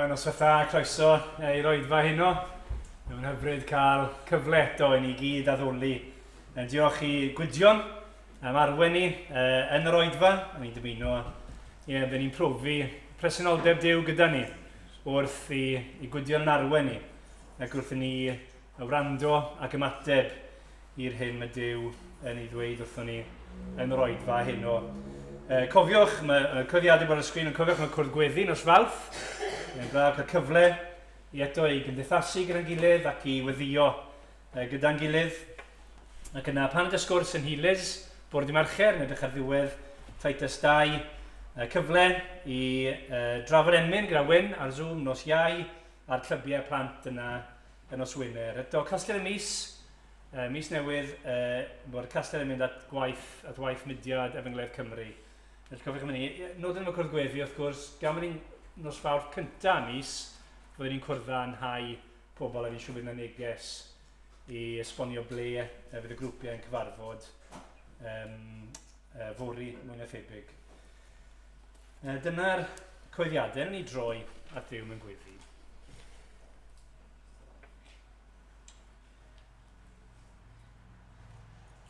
Noswaith croeso i'r Oedfa heno. Mae'n hyfryd cael cyfle eto i ni gyd addoli. Diolch i Gwydion am arwen ni yn yr Oedfa. Ni'n dymuno, byddwn ni'n profi presenoldeb Duw gyda ni wrth i Gwydion yn arwen ni. Ac wrth i ni wrando ac ymateb i'r hyn mae Duw yn ei ddweud wrthon ni yn yr Oedfa heno. Cofiwch, mae cyddiadau bod y sgrin yn cofiwch mae cwrdd gweddi nos Fawrth. Mae'n braf cael cyfle i eto i gymdeithasu gyda'n gilydd ac i weddio gyda'n gilydd. Ac yna pan ydy sgwrs yn Hilys, bwrdd i Mercher, yn edrych ar ddiwedd Titus 2, cyfle i drafod enmyn gyda Wyn ar Zoom nos Iau a'r clybiau plant yna yn nos Wener. Eto, casgliad y mis newydd, bod y casgliad yn mynd at waith mudiad Efengledd Cymru. Felly cofiwch am hynny, nod yn y cwrdd gweddi wrth gwrs, gan mynd nos Fawrth cyntaf mis, byddwn ni'n cwrdd pobl a ni'n siŵr bydd yna neges i esbonio ble fydd y grwpiau yn cyfarfod fori mwy na thebyg. Dyna'r coeddiadau ni droi at Duw mewn gweddi.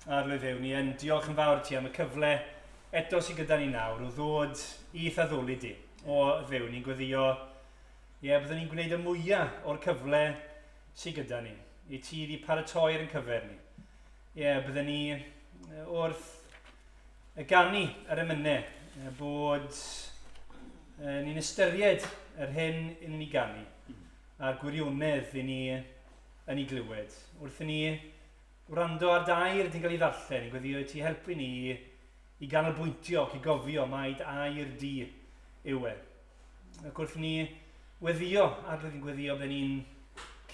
Arlywydd Dduw, ni yn diolch yn fawr ti am y cyfle eto sydd gyda ni nawr o ddod i addoli di. O Dduw, ni'n gweddio, byddwn ni'n gwneud y mwyaf o'r cyfle sydd gyda ni. I ti di paratoi'r yn cyfer ni. Byddwn ni wrth ganu yr emynau bod ni'n ystyried yr hyn yn ni ganu a'r gwirionedd yn ni glywed. Wrth ni wrando ar dair ydy'n cael ei ddarllen, ni'n gweddio ti helpu ni i ganolbwyntio ac i gofio mai air di yw e. Ac wrth ni weddio, arlywydd ni'n gweddio, byddwn ni'n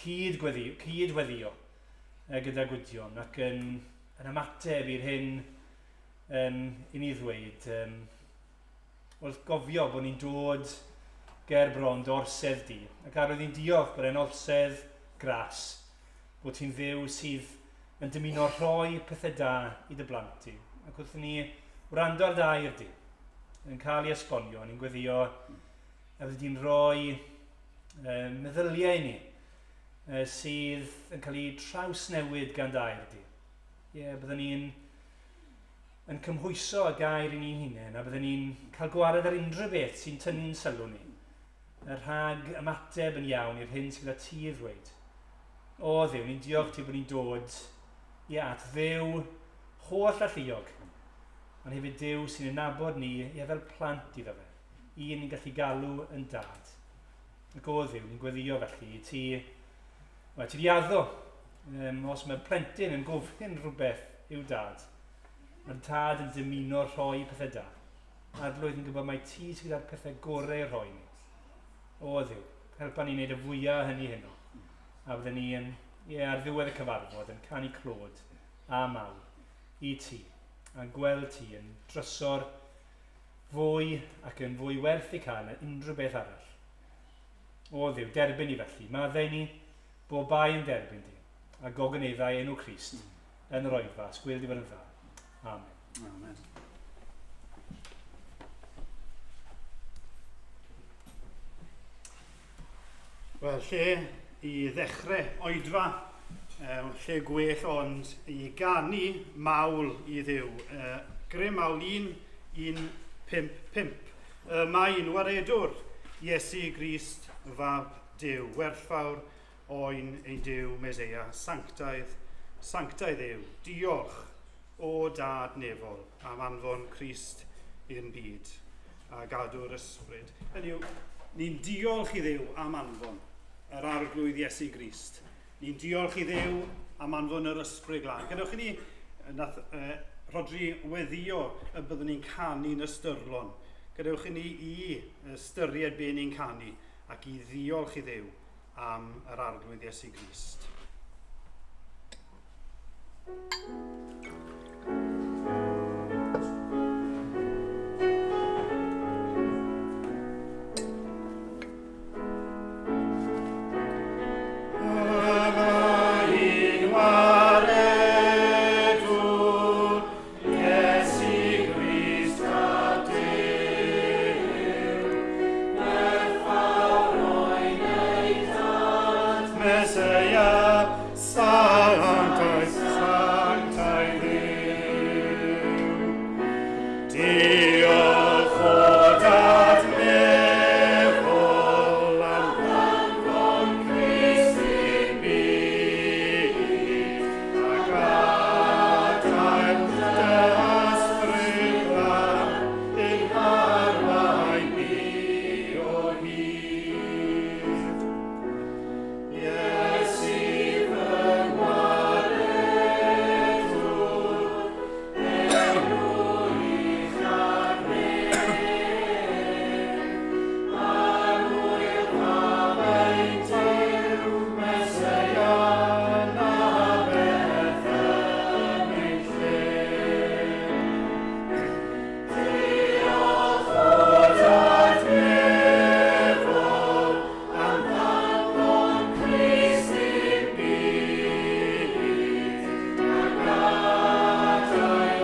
cydweddio gyda Gwydion ac yn ymateb i'r hyn i ni ddweud. Wrth gofio bod ni'n dod ger bron dy orsedd di. Ac arlywydd ni'n diolch bod e'n orsedd gras, bod ti'n dduw sydd yn dymuno rhoi pethau da i dy blant ti. Ac wrth ni wrando ar dair di, yn cael ei esbonio, ni'n gweddio a bydd di'n rhoi meddyliau ni sydd yn cael ei trawsnewid gan dair di. Byddwn ni'n cymhwyso y gair i ni'n hunain a byddwn ni'n cael gwared ar unrhyw beth sy'n tynnu'n sylw ni. Rhag ymateb yn iawn i'r hyn sydd gyda ti i ddweud. O Dduw, ni'n diolch ti bod ni'n dod at Dduw holl a lluog, ond hefyd Duw sy'n nabod ni fel plant iddo fe. Un ni'n gallu galw yn dad. Ac o Dduw, ni'n gweddio felly, ti di addo, os mae plentyn yn gofyn rhywbeth i'w dad, mae'r dad yn dymuno rhoi pethau da. Arlywydd yn gwybod mai ti sydd gyda'r pethau gorau rhoi ni. O Dduw, helpa ni wneud y fwyaf hynny heno. A byddwn ni ar ddiwedd y cyfarfod yn canu clod a mawl i ti. A gweld ti yn drysor fwy ac yn fwy werth i cael na unrhyw beth arall. O Dduw, derbyn ni felly. Maddau ni bod bai yn derbyn di. A gogyneddau enw Crist yn yr Oedfa. Sgwyl di fod yn dda. Amen. Amen. Wel, lle i ddechrau Oedfa, lle gwell ond i ganu mawl i Dduw. Grym mawl 1:5. Mae un waredwr, Iesu Grist fab Duw, werthfawr oen ei Duw Meseia, sanctaidd Dduw, diolch o dad nefol am anfon Crist i'r byd a gadw'r ysbryd. Hynny yw, ni'n diolch i Dduw am anfon yr arglwydd Iesu Grist. Ni'n diolch i Dduw am anfon yr ysbryd glân. Gadewch i ni, nath Rodri weddio y byddwn ni'n canu'n ystyrlon. Gadewch i ni i ystyried be ni'n canu ac i ddiolch i Dduw am yr arglwydd Iesu Grist. Oi Meseia, sanctae, sanctae Deo. Diolch o dat nefol am anfon Christ i'n byd, ac adael dysbryd lan in arwain ni o hyd. Yes, even waredwr, enw i'ch arnef, ar hwyr fawr Duw, Meseia, na beth yn ei lle. Diolch o dat nefol am anfon Christ i'n byd, ac adael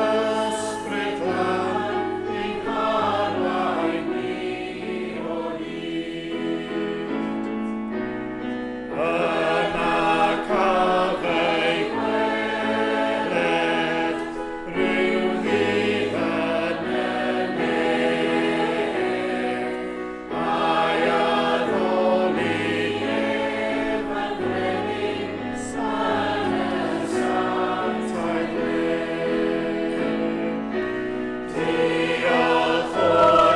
dysbryd lan i'n arwain ni o hyd. Yna cafei gweled rhyw ddydd yn y nef, a'i addoli ef yn gwerin sanctae, sanctae Deo. Diolch o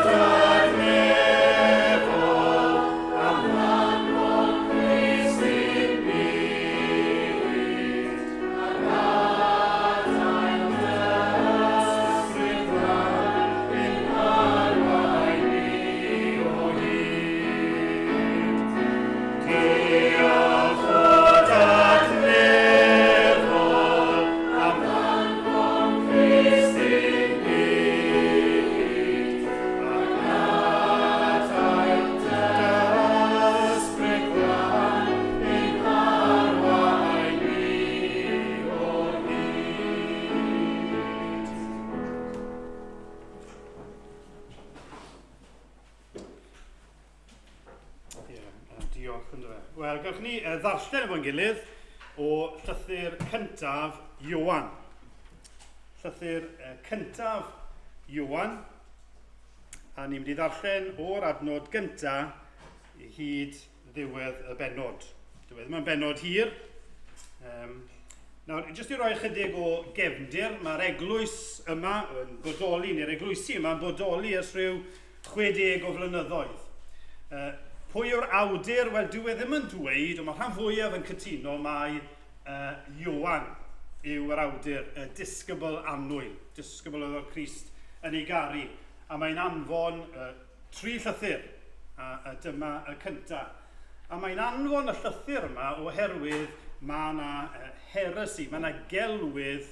dat nefol am anfon Christ i'n byd, ac adael dysbryd lan i'n arwain ni o hyd. Diolch o dat nefol am anfon Christ i'n byd, ac adael dysbryd lan i'n arwain ni o hyd. Diolch yn dweud. Wel, gawch ni ddarllen efo'n gilydd o llythyr cyntaf Ioan. Llythyr cyntaf Ioan. A ni'n mynd i ddarllen o'r adnod gynta hyd ddiwedd y benod. Diwedd mae'n benod hir. Nawr, jyst i roi chydig o gefndir, mae'r eglwys yma yn bodoli, neu'r eglwysi yma yn bodoli ers rhyw 60 o flynyddoedd. Pwy yw'r awdur? Wel, dyw e ddim yn dweud, ond mae rhan fwyaf yn cytuno mai Ioan yw yr awdur, y disgybl annwyl, disgybl oedd o'r Crist yn ei garu. A mae'n anfon 3 llythyr, a dyma y cyntaf. A mae'n anfon y llythyr yma oherwydd mae yna heresi, mae yna gelwydd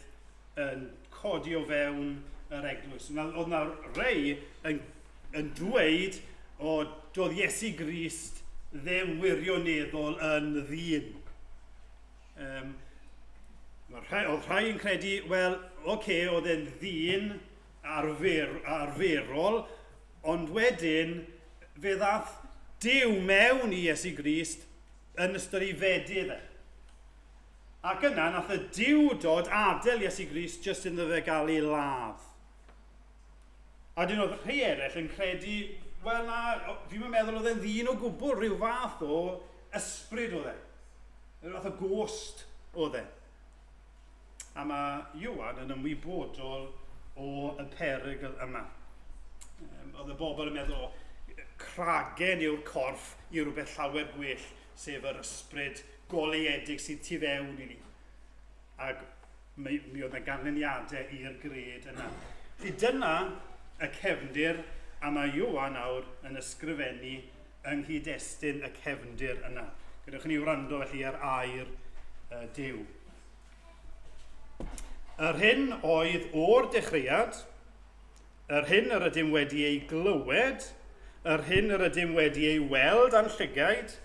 yn codi o fewn yr eglwys. Oedd yna rei yn dweud o doedd Iesu Grist ddim wirioneddol yn ddyn. Oedd rhai yn credu, wel, oedd e'n ddyn arferol, ond wedyn fe ddaeth Duw mewn i Iesu Grist yn ystod ei fedydd e. Ac yna nath y Duw dod adael Iesu Grist jyst iddo fe gael ei ladd. A dyn oedd rhai eraill yn credu, wel na, fi'n meddwl oedd e'n ddyn o gwbl, rhyw fath o ysbryd oedd e. Rhyw fath o ghost oedd e. A mae Ioan yn ymwybodol o y perygl yma. Oedd y bobl yn meddwl, cragen yw'r corff i rhywbeth llawer gwell, sef yr ysbryd goleuedig sydd tu fewn i ni. Ac mi oedd yna ganlyniadau i'r gred yna. Dyna y cefndir, a mae Ioan nawr yn ysgrifennu yng nghyd-destun y cefndir yna. Gydwch ni wrando felly ar air Duw. Yr hyn oedd o'r dechreuad, yr hyn yr ydym wedi ei glywed, yr hyn yr ydym wedi ei weld a'n llygaid,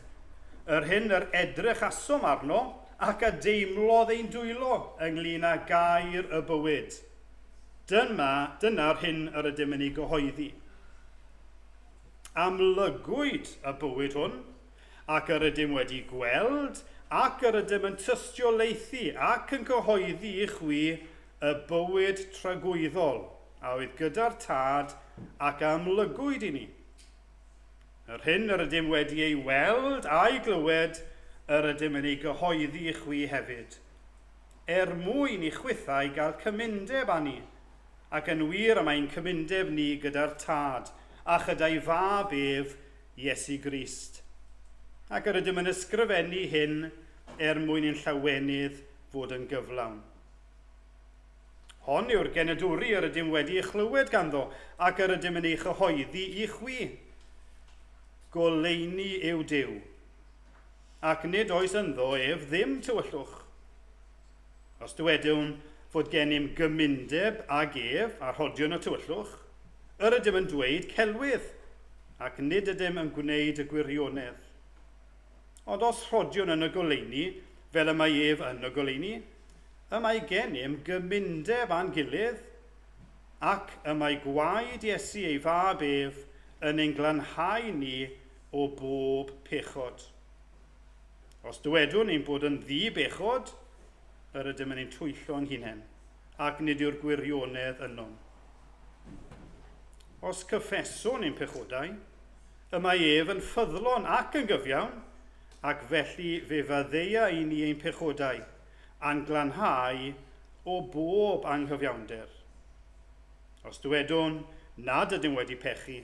yr hyn yr edrych asom arno, ac a deimlodd ein dwylo ynglyn â gair y bywyd. Dyna'r hyn yr ydym yn ei gyhoeddi. Amlygwyd y bywyd hwn, ac yr ydym wedi gweld, ac yr ydym yn tystiolaethu ac yn cyhoeddi i chwi y bywyd tragwyddol a oedd gyda'r tad ac amlygwyd i ni. Yr hyn yr ydym wedi ei weld a'i glywed, yr ydym yn ei gyhoeddi i chwi hefyd, mwyn i chwythau gael cymundeb â ni, ac yn wir am ein cymundeb ni gyda'r tad, a chydau fab ef Iesu Grist. Ac yr ydym yn ysgrifennu hyn mwyn i'n llawenydd fod yn gyflawn. Hon yw'r genedwri yr ydym wedi ei chlywed ganddo, ac yr ydym yn ei chyhoeddi i chwi. Goleini yw Duw, ac nid oes ynddo ef ddim tywyllwch. Os dywedwn fod gennym gymundeb ag ef ar hodion y tywyllwch, yr ydym yn dweud celwydd, ac nid ydym yn gwneud y gwirionedd. Ond os rhodion yn y goleini, fel y mae ef yn y goleini, y mae gennym gymundeb a'n gilydd, ac y mae gwaed Iesu ei fab ef yn ein glanhau ni o bob pechod. Os dywedwn ni'n bod yn ddi-bechod, yr ydym yn ein twyllo'n hunain, ac nid yw'r gwirionedd yno. Os cyffeswn ein pechodau, y mae ef yn ffyddlon ac yn gyfiawn, ac felly fe fyddeia i ni ein pechodau, a'n glanhau o bob anghyfiawnder. Os dywedwn nad ydym wedi pechu,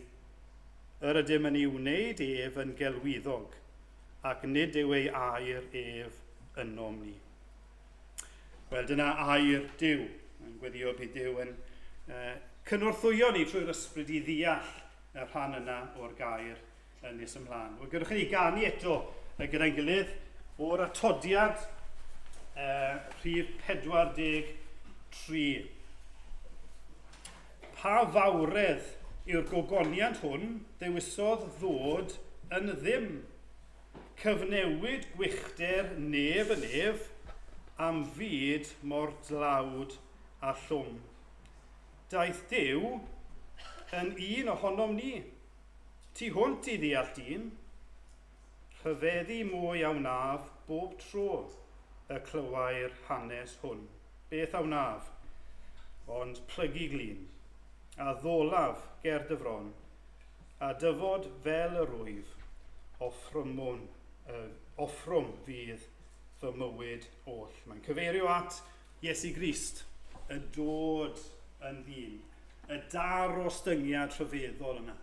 yr ydym yn ei wneud ef yn gelwyddog, ac nid yw ei air ef ynom ni. Wel, dyna air Duw. Mae'n gweddio bydd Duw yn cynorthwyo ni trwy'r ysbryd i ddeall y rhan yna o'r gair yn nes ymlaen. Wel, gyrwch chi ganu eto gyda'n gilydd o'r atodiad rhif 43. Pa fawredd yw'r gogoniant hwn ddewisodd ddod yn ddim, cyfnewid gwychder nef yn ef, am fyd mor dlawd a llwm. Daeth Duw yn un ohonom ni, tu hwnt i ddeall dyn, rhyfeddu mwy a wnaf bob tro y clywai'r hanes hwn. Beth a wnaf, ond plygu glin, a ddolaf ger dyfron, a dyfod fel y rwyf, offrwm fydd fy mywyd oll. Mae'n cyfeirio at Iesu Grist, y dod yn ddyn, y dar o styngiad rhyfeddol yna.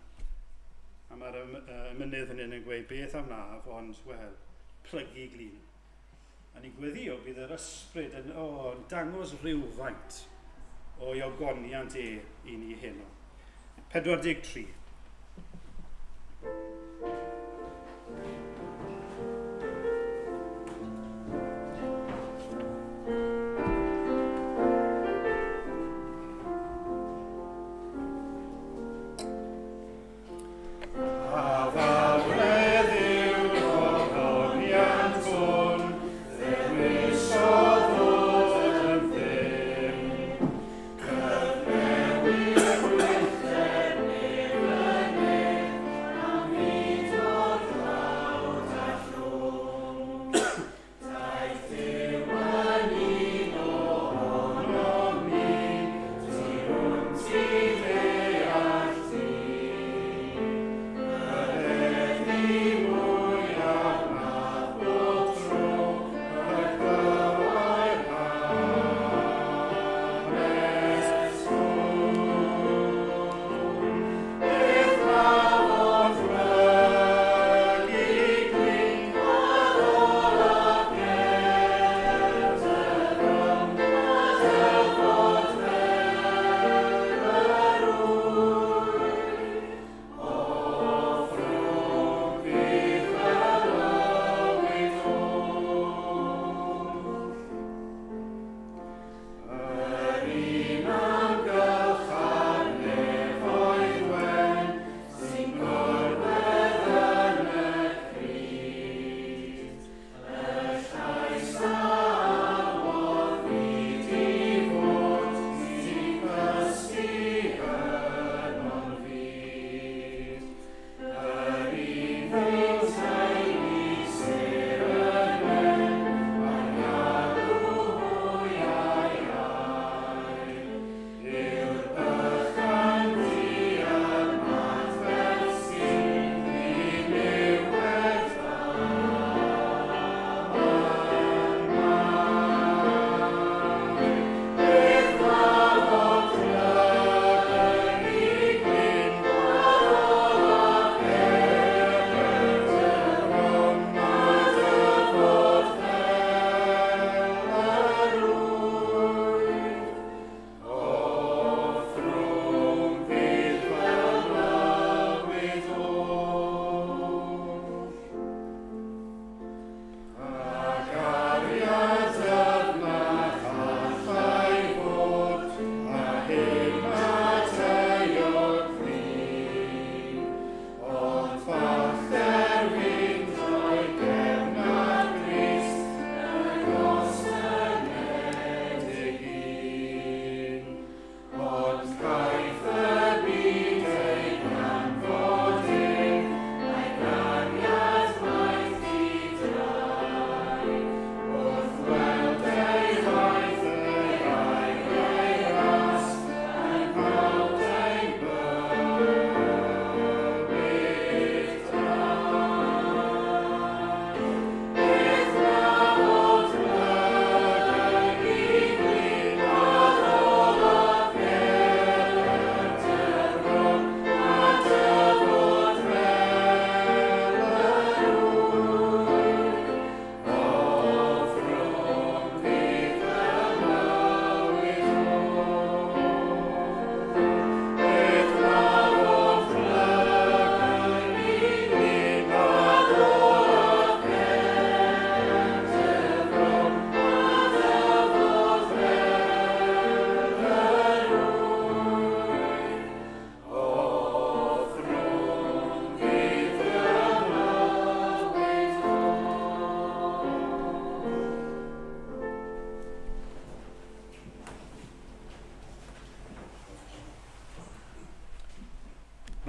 A mae'r mynydd yn gweud beth am naf, ond, wel, plygu glin. A ni'n gweddio bydd yr ysbryd yn dangos rhywfaint o'i ogoniant i ni heno. 43. Cyfnewid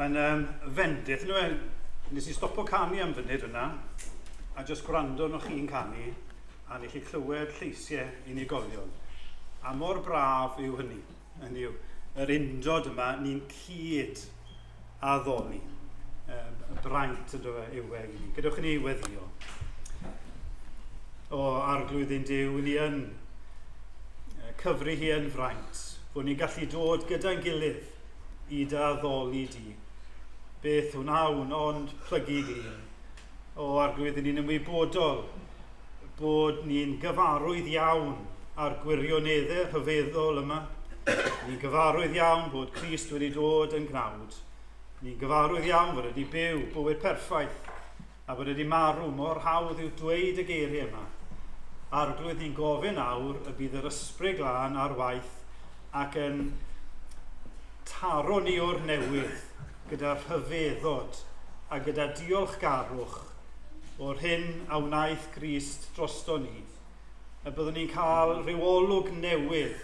Mae'n fendith. Nes i stopo canu am funud yna, a jyst gwrando nhw chi'n canu, a nes i clywed lleisiau unigolion. A mor braf yw hynny. Hynny yw, yr undod yma, ni'n cyd a ddoli. Braint yw e i ni. Gydwch ni weddio. O arglwydd ein Duw, ni yn cyfri hi yn fraint, bod ni'n gallu dod gyda'n gilydd i da ddoli di. Beth wnawn ond plygu glin. O arglwydd ni'n ymwybodol bod ni'n gyfarwydd iawn ar gwirioneddau rhyfeddol yma. Ni'n gyfarwydd iawn bod Crist wedi dod yn gnawd. Ni'n gyfarwydd iawn bod wedi byw bywyd perffaith a bod wedi marw mor hawdd i'w dweud y geiriau yma. Arglwydd ni'n gofyn awr y bydd yr ysbryd glân ar waith ac yn taro ni o'r newydd gyda rhyfeddod a gyda diolchgarwch o'r hyn a wnaeth Crist drosto ni. Y byddwn ni'n cael rywolwg newydd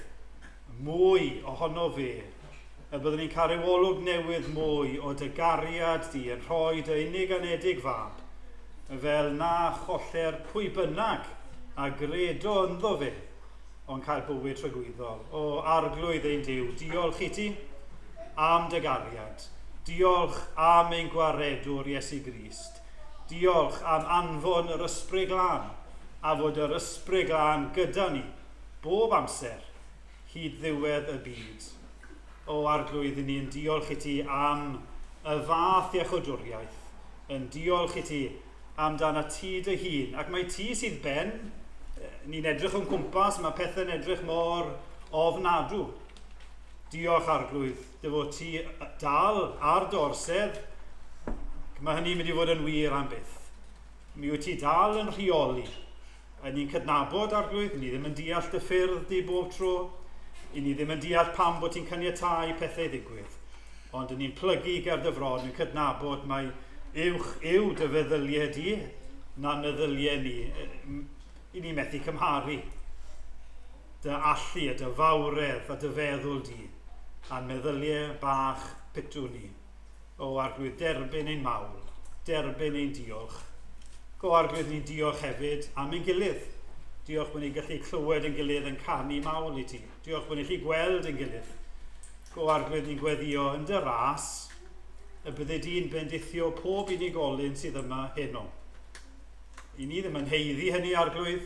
mwy ohono fe. Y byddwn ni'n cael rywolwg newydd mwy o dy gariad di yn rhoi dy unig anedig fab, fel na choller pwy bynnag a gredo ynddo fe, ond cael bywyd trygwyddol. O arglwydd ein Duw, diolch i ti am dy gariad. Diolch am ein gwaredwr Iesu Grist. Diolch am anfon yr ysbryd glân, a fod yr ysbryd glân gyda ni bob amser, hyd ddiwedd y byd. O arglwydd ni'n diolch i ti am y fath iechydwriaeth, yn diolch i ti amdan y ti dy hun, ac mae ti sydd ben, ni'n edrych yn cwmpas, mae pethau'n edrych mor ofnadw. Diolch arglwydd, dy fod ti dal ar dorsedd, mae hynny'n mynd i fod yn wir am byth. Mi wyt ti dal yn rheoli, a ni'n cydnabod arglwydd, ni ddim yn deall dy ffyrdd di bob tro, i ni ddim yn deall pam bod ti'n caniatáu pethau ddigwydd, ond ni'n plygu ger dy fron, ni'n cydnabod mae uwch yw dy feddyliau di, na meddyliau ni. I ni methu cymharu dy allu, dy fawredd a dy feddwl di, a'n meddyliau bach pitw ni. O arglwydd, derbyn ein mawl, derbyn ein diolch. Go arglwydd ni'n diolch hefyd am ein gilydd. Diolch bod ni'n gallu clywed ein gilydd yn canu mawl i ti. Diolch bod ni'n gallu gweld ein gilydd. Go arglwydd ni'n gweddio yn dy ras, y bydde di'n bendithio pob unigolyn sydd yma heno. I ni ddim yn heiddi hynny arglwydd,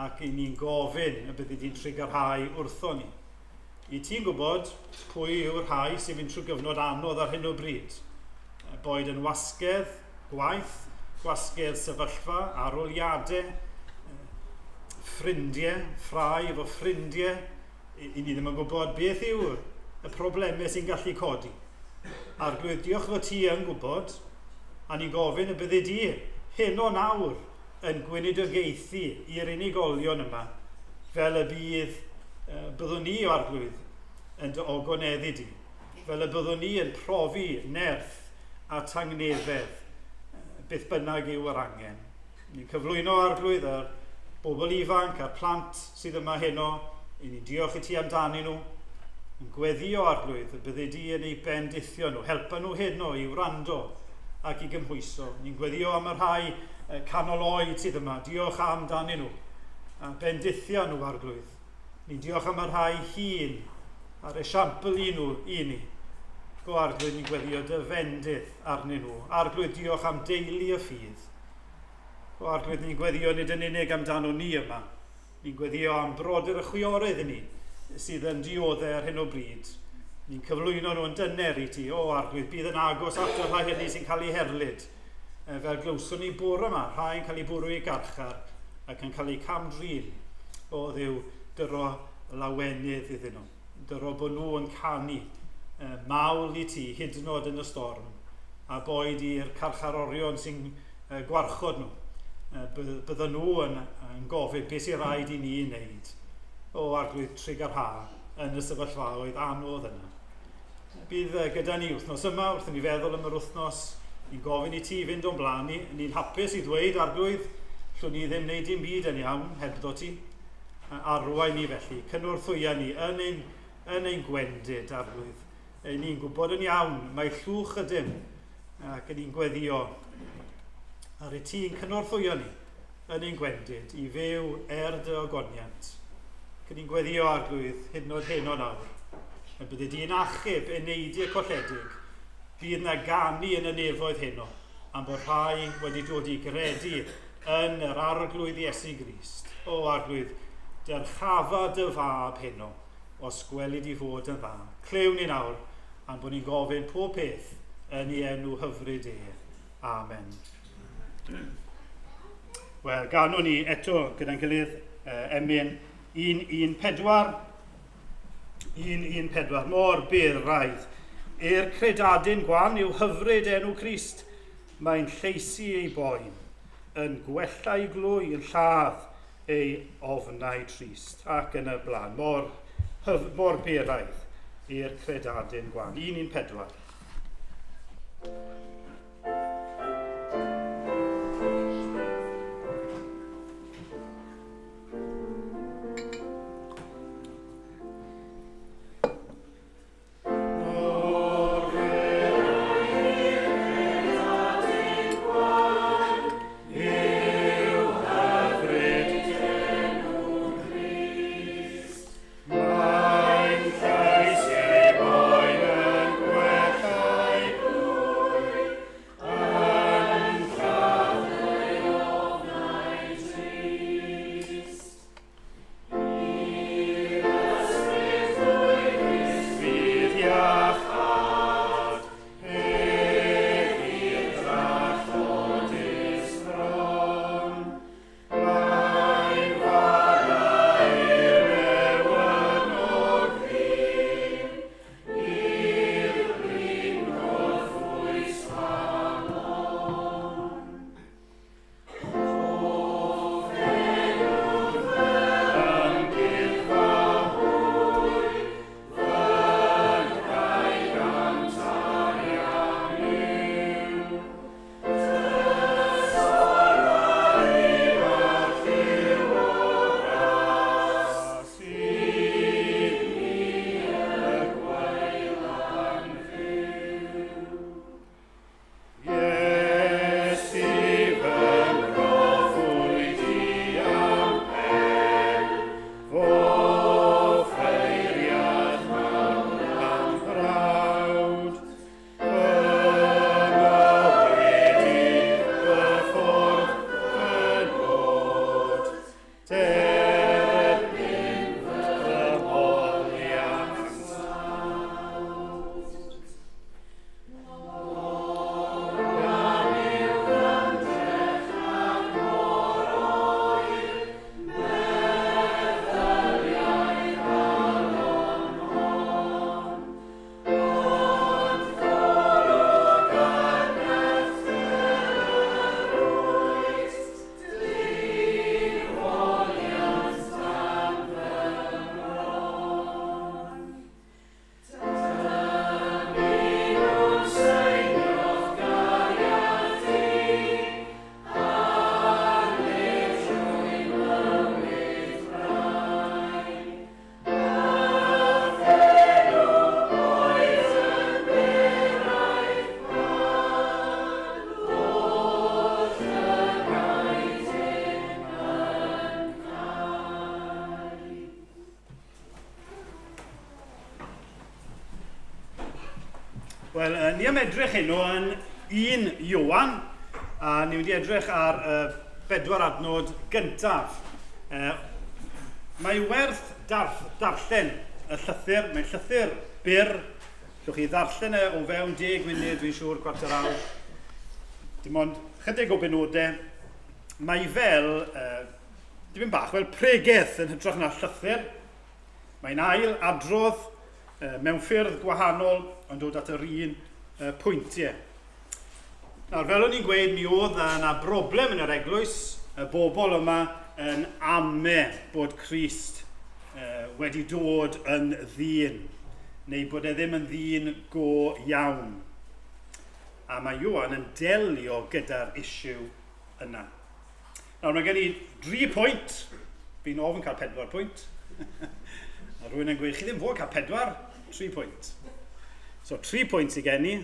ac i ni'n gofyn y bydde di'n trigarhau wrtho ni. I ti'n gwybod pwy yw'r rhai sy'n mynd trwy gyfnod anodd ar hyn o bryd. Boed yn wasgedd, gwaith, gwasgedd sefyllfa, aroliadau, ffrindiau, ffrai efo ffrindiau. I ni ddim yn gwybod beth yw y problemau sy'n gallu codi. Arglwydd, diolch fod ti yn gwybod, a ni'n gofyn y bydde di hyn o nawr yn gweinidogaethu i'r unigolion yma, fel y bydd byddwn ni o arglwydd yn dy ogoneddu di, fel y byddwn ni yn profi nerth a tangnefedd, beth bynnag yw yr angen. Ni'n cyflwyno arglwydd ar bobl ifanc a'r plant sydd yma heno, i ni'n diolch i ti amdanyn nhw, yn gweddio arglwydd y bydde di yn ei bendithio nhw, helpa nhw heno i wrando ac i gymhwyso. Ni'n gweddio am yr rhai canol oed sydd yma, diolch amdanyn nhw, a bendithio nhw arglwydd. Ni'n diolch am yr rhai hun, a'r esiampl i ni. Go arglwydd ni'n gweddio dy fendydd arnyn nhw. Arglwydd diolch am deulu y ffydd. Go arglwydd ni'n gweddio nid yn unig amdano ni yma. Ni'n gweddio am brodyr y chwiorydd i ni, sydd yn dioddau ar hyn o bryd. Ni'n cyflwyno nhw yn dyner i ti. O arglwydd, bydd yn agos at y rhai hynny sy'n cael ei herlyd. Fel glywson ni bore yma, rhai'n cael ei bwrw i garchar ac yn cael ei camdrin. O ddiw, dyro lawenydd iddyn nhw. Dyro bod nhw yn canu mawl i ti hyd yn oed yn y storm. A boed i'r carcharorion sy'n gwarchod nhw. Bydden nhw yn gofyn beth sy'n rhaid i ni wneud. O arglwydd trigarha yn y sefyllfaoedd anodd yna. Bydd gyda ni wythnos yma, wrth ni feddwl am yr wythnos, ni'n gofyn i ti fynd o'n blaen ni, ni'n hapus i ddweud arglwydd, llwn ni ddim wneud dim byd yn iawn hebddo ti, arwain ni felly, cynnwrthwya ni yn ein gwendid arglwydd, ni'n gwybod yn iawn, mae llwch ydym ac yn ni'n gweddio ar y ti'n cynorthwyo ni yn ein gwendid i fyw dy ogoniant. Ac yn ni'n gweddio arglwydd hyn oed heno nawr. A bydde di'n achub eneidiau colledig, bydd na ganu yn y nefoedd heno, am bod rhai wedi dod i gredu yn yr arglwydd Iesu Grist. O arglwydd, dyrchafa dy fab heno, os gwelid i fod yn dda. Clewn ni nawr, am bod ni'n gofyn pob peth yn ei enw hyfryd Amen. Wel, ganwn ni eto gyda'n gilydd emyn 1:4. 1:4, mor byr raidd. I'r credadyn gwan yw hyfryd enw Crist. Mae'n lleisi ei boen, yn gwella ei glwy, yn lladd ei ofnau trist. Ac yn y blaen, mor byr raidd i'r credadyn gwan. 1:4. Wel, ni am edrych heno yn 1 Ioan, a ni wedi edrych ar 4 adnod gyntaf. Mae werth darllen y llythyr, mae'n llythyr byr, llwch chi ddarllen o fewn 10 munud, dwi'n siŵr, cwarter awr. Dim ond chydig o benodau. Mae fel, dim yn bach, fel pregeth yn hytrach na llythyr. Mae'n ail adrodd mewn ffyrdd gwahanol ond dod at yr un pwyntiau. Nawr, fel o'n i'n gweud, mi oedd yna broblem yn yr eglwys, y bobl yma yn ame bod Crist wedi dod yn ddyn, neu bod ddim yn ddyn go iawn. A mae Ioan yn delio gyda'r isiw yna. Nawr, mae gen i 3 pwynt. Fi'n ofyn cael 4 pwynt. A rwy'n yn gweud, chi ddim fod cael 4, 3 pwynt. So, 3 pwynt i gen i.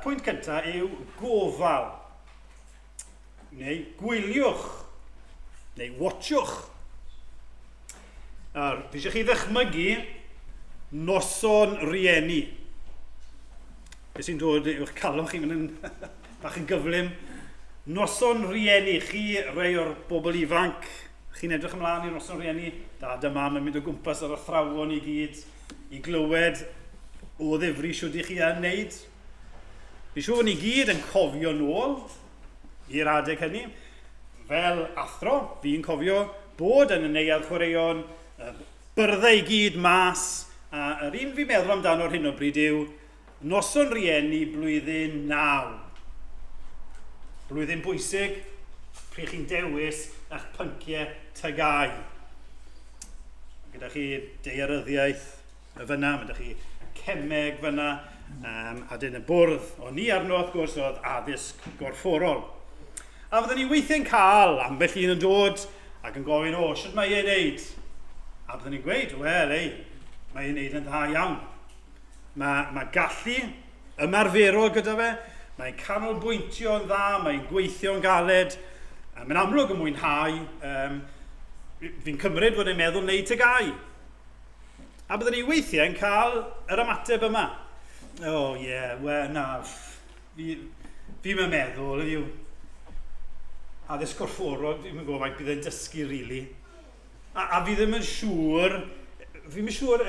Pwynt cyntaf yw gofal, neu gwyliwch, neu watchwch. Fi eisiau chi ddychmygu noson rieni. Beth sy'n dod i'ch calon chi mynd yn bach yn gyflym. Noson rieni, chi rei o'r bobl ifanc, chi'n edrych ymlaen i'r noson rieni, dad a mam yn mynd o gwmpas ar athrawon i gyd, i glywed o ddifri siwr i chi yn wneud. Fi siŵr bod ni gyd yn cofio nôl i'r adeg hynny. Fel athro, fi'n cofio bod yn y neuadd chwaraeon, byrddau i gyd mas, a yr un fi'n meddwl amdano ar hyn o bryd yw noson rieni blwyddyn 9. Blwyddyn bwysig, pryd chi'n dewis eich pynciau tygau. Gyda chi daearyddiaeth y fyna, gyda chi cemeg fyna, a dyn y bwrdd o ni arno wrth gwrs oedd addysg gorfforol. A fyddwn ni weithio'n cael ambell un yn dod ac yn gofyn, o, sut mae e'n neud? A byddwn ni'n gweud, wel, mae e'n neud yn dda iawn. Mae gallu ymarferol gyda fe, mae'n canolbwyntio yn dda, mae'n gweithio'n galed, a mae'n amlwg yn mwynhau. Fi'n cymryd fod e'n meddwl wneud tygau. A byddwn ni weithiau'n cael yr ymateb yma. O, ie, wel, na, fi'n meddwl, yw addysg gorfforol, fi'n gwybod faint bydd e'n dysgu, rili. A fi ddim yn siŵr, fi'n siŵr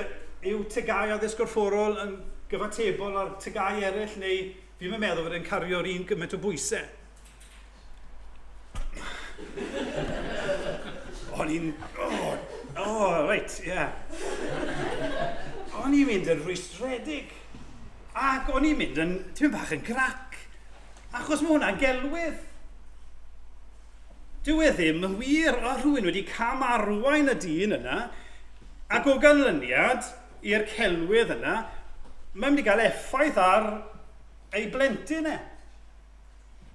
yw tygau addysg gorfforol yn gyfatebol ar tygau eraill, neu fi'n meddwl fod e'n cario'r un gymaint o bwysau. Reit, ie. O'n i'n mynd yn rwystredig. Ac o'n i'n mynd yn, ti'n bach yn grac. Achos mae hwnna'n gelwydd. Dyw e ddim yn wir, o rhywun wedi camarwain y dyn yna, ac o ganlyniad i'r celwydd yna, mae'n mynd i gael effaith ar ei blentyn e.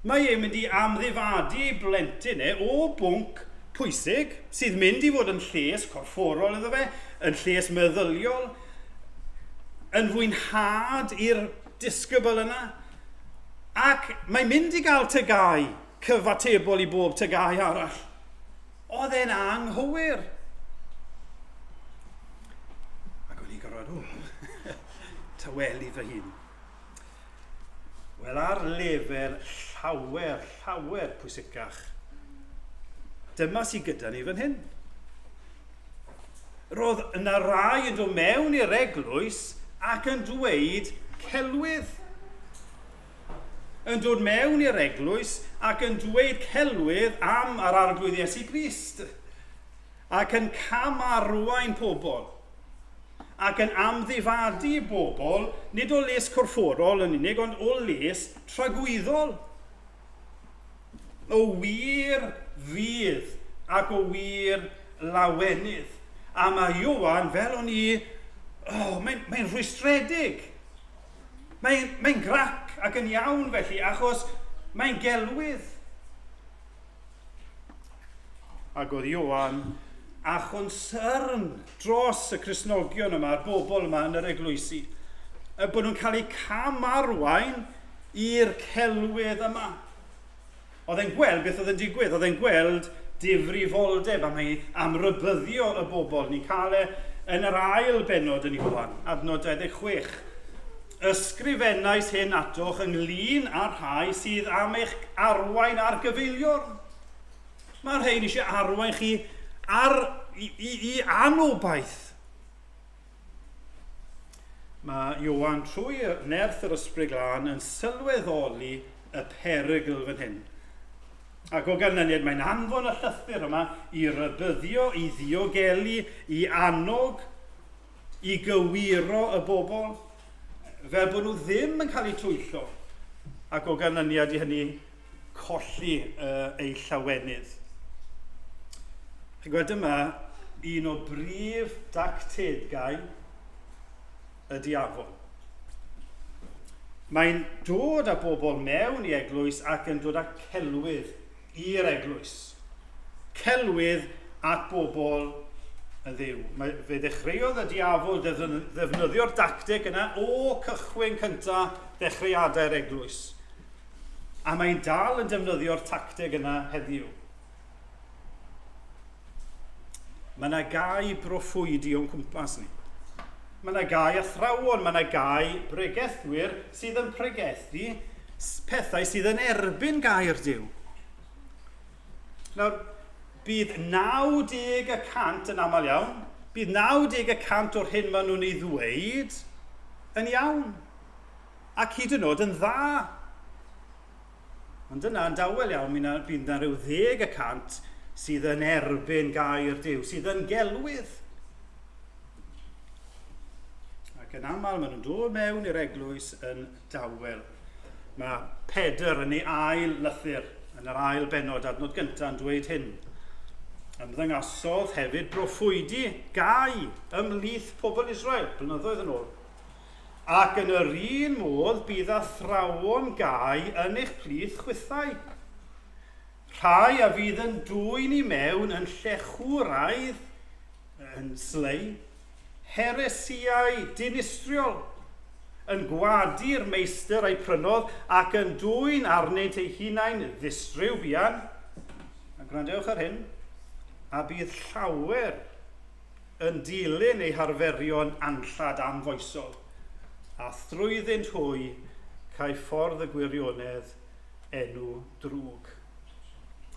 Mae e'n mynd i amddifadu ei blentyn e o bwnc pwysig, sydd mynd i fod yn lles corfforol iddo fe, yn lles meddyliol, yn fwynhad i'r disgybl yna, ac mae'n mynd i gael tygau cyfatebol i bob tygau arall. Oedd e'n anghywir. Ac o'n i gorfod, tawelu fy hun. Wel, ar lefel llawer pwysicach, dyma sydd gyda ni fan hyn. Roedd yna rai yn dod mewn i'r eglwys ac yn dweud celwydd. Yn dod mewn i'r eglwys ac yn dweud celwydd am yr arglwydd Iesu Grist. Ac yn camarwain pobl. Ac yn amddifadu bobl, nid o les corfforol yn unig, ond o les tragwyddol. O wir fydd ac o wir lawenydd. A mae Ioan, fel o'n i, mae'n rwystredig. Mae'n grac ac yn iawn felly, achos mae'n gelwydd. Ac oedd Ioan a chonsyrn dros y Cristnogion yma, a'r bobl yma yn yr eglwysi, bod nhw'n cael eu camarwain i'r celwydd yma. Oedd e'n gweld beth oedd yn digwydd, oedd e'n gweld difrifoldeb am rybyddio y bobl. Ni'n cael yn yr ail benod yn Ioan, adnod 26. Ysgrifennais hyn atoch ynglyn â'r rhai sydd am eich arwain ar gyfeilior. Mae'r rhain eisiau arwain chi i anobaith. Mae Ioan trwy nerth yr ysbryd glân yn sylweddoli y perygl fan hyn. Ac o ganlyniad mae'n anfon y llythyr yma i rybyddio, i ddiogelu, i annog, i gywiro y bobl, fel bod nhw ddim yn cael eu twyllo, ac o ganlyniad i hynny colli eu llawenydd. Chi'n gweld yma un o brif dactegau y diafol. Mae'n dod â bobl mewn i eglwys ac yn dod â celwydd i'r eglwys. Celwydd at bobl y ddiw. Fe ddechreuodd y diafol ddefnyddio'r dactig yna o cychwyn cyntaf ddechreuadau'r eglwys. A mae'n dal yn defnyddio'r tactig yna heddiw. Mae yna gau broffwydi o'n cwmpas ni. Mae yna gau athrawon, mae yna gau bregethwyr sydd yn pregethu pethau sydd yn erbyn gau'r Duw. Nawr, bydd 90% yn aml iawn, bydd 90% o'r hyn maen nhw'n ei ddweud yn iawn, ac hyd yn oed yn dda. Ond yna'n dawel iawn, bydd yna rhyw 10% sydd yn erbyn gau'r Duw, sydd yn gelwydd. Ac yn aml maen nhw'n dod mewn i'r eglwys yn dawel. Mae Pedr yn ei ail lythyr, yn yr ail benod adnod gyntaf yn dweud hyn. Ymddangosod hefyd broffwydi gau ymhlith pobl Israel, blynyddoedd yn ôl. Ac yn yr un modd bydd athrawon gau yn eich plith chwythau. Rhai a fydd yn dwyn i mewn yn llechwraidd, yn slei, heresiau dinistriol, yn gwadu'r meistr a'i prynodd ac yn dwyn arnynt ei hunain ddistryw buan. A gwrandewch ar hyn. A bydd llawer yn dilyn ei harferion anllad anfoesol, a thrwyddynt hwy cael ffordd y gwirionedd enw drwg.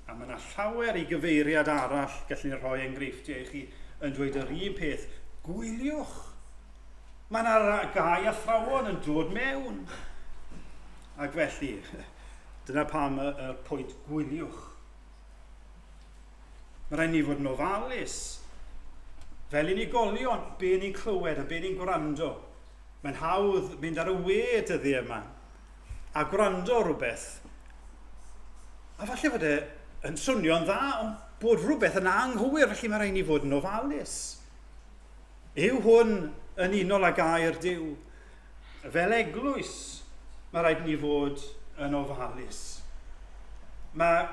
A mae yna llawer i gyfeiriad arall, gallwn ni rhoi enghreifftiau i chi, yn dweud yr un peth, gwyliwch. Mae yna gau athrawon yn dod mewn. Ac felly, dyna pam y pwynt gwyliwch. Mae rhaid ni fod yn ofalus. Fel i unigolion, be ni'n clywed a be ni'n gwrando. Mae'n hawdd mynd ar y we dyddi yma a gwrando rhywbeth. A falle fod yn swnio'n dda, ond bod rhywbeth yn anghywir, felly mae rhaid ni fod yn ofalus. Yw hwn yn unol â gau'r Duw? Fel eglwys, mae rhaid ni fod yn ofalus. Mae